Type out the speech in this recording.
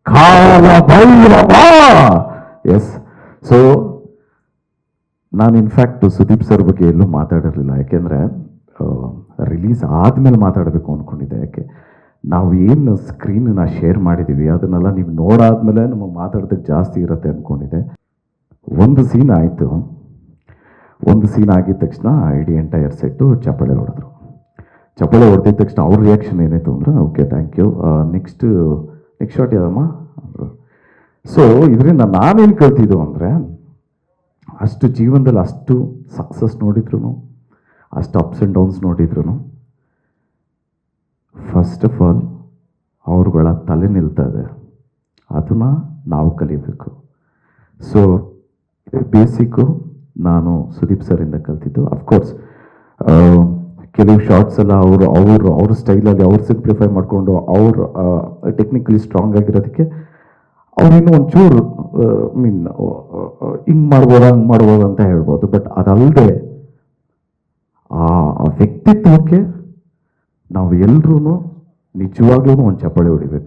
ಕಾಲ Bhairava. S. So ನಾನು in fact Sudeep sir ಬಗ್ಗೆ ಎಲ್ಲೂ ಮಾತಾಡಿರಲಿಲ್ಲ, ಯಾಕೆಂದರೆ ರಿಲೀಸ್ ಆದಮೇಲೆ ಮಾತಾಡಬೇಕು ಅಂದ್ಕೊಂಡಿದ್ದೆ. ಯಾಕೆ ನಾವು ಏನು ಸ್ಕ್ರೀನನ್ನ ಶೇರ್ ಮಾಡಿದ್ದೀವಿ ಅದನ್ನೆಲ್ಲ ನೀವು ನೋಡಾದ್ಮೇಲೆ ನಮಗೆ ಮಾತಾಡೋದಕ್ಕೆ ಜಾಸ್ತಿ ಇರುತ್ತೆ ಅಂದ್ಕೊಂಡಿದ್ದೆ. ಒಂದು ಸೀನ್ ಆಯಿತು. ಒಂದು ಸೀನ್ ಆಗಿದ ತಕ್ಷಣ ಇಡೀ ಎಂಟೈರ್ ಸೆಟ್ಟು ಚಪ್ಪಾಳೆ ಹೊಡೆದ್ರು. ಚಪ್ಪಾಳೆ ಹೊಡೆದಿದ್ದ ತಕ್ಷಣ ಅವ್ರ ರಿಯಾಕ್ಷನ್ ಏನಾಯಿತು ಅಂದರೆ okay thank you, next shot ಯಾವಮ್ಮ ಅಂದರು. ಸೊ ಇದರಿಂದ ನಾನೇನು ಕಲ್ತಿದ್ದು ಅಂದರೆ, ಅಷ್ಟು ಜೀವನದಲ್ಲಿ ಅಷ್ಟು ಸಕ್ಸಸ್ ನೋಡಿದ್ರು, ಅಷ್ಟು ಅಪ್ಸ್ ಆ್ಯಂಡ್ ಡೌನ್ಸ್ ನೋಡಿದ್ರು, ಫಸ್ಟ್ ಆಫ್ ಆಲ್ ಅವ್ರುಗಳ ತಲೆ ನಿಲ್ತದೆ, ಅದನ್ನು ನಾವು ಕಲಿಬೇಕು. ಸೊ ಬೇಸಿಕ್ಕು ನಾನು ಸುದೀಪ್ ಸರಿಂದ ಕಲ್ತಿದ್ದು. ಅಫ್ಕೋರ್ಸ್ ಕೆಲವು ಶಾರ್ಟ್ಸ್ ಎಲ್ಲ ಅವ್ರ ಸ್ಟೈಲಲ್ಲಿ ಅವ್ರು ಸಿಂಪ್ಲಿಫೈ ಮಾಡಿಕೊಂಡು ಅವ್ರು ಟೆಕ್ನಿಕಲಿ ಸ್ಟ್ರಾಂಗ್ ಆಗಿರೋದಕ್ಕೆ ಅವ್ರಿನ್ನೂ ಒಂಚೂರು ಹಿಂಗೆ ಮಾಡ್ಬೋದು ಹಂಗೆ ಮಾಡ್ಬೋದು ಅಂತ ಹೇಳ್ಬೋದು. ಬಟ್ ಅದಲ್ಲದೆ ಆ ವ್ಯಕ್ತಿತ್ವಕ್ಕೆ ನಾವು ಎಲ್ಲರೂ ನಿಜವಾಗ್ಲೂ ಒಂದು ಚಪ್ಪಾಳೆ ಹೊಡಿಬೇಕು.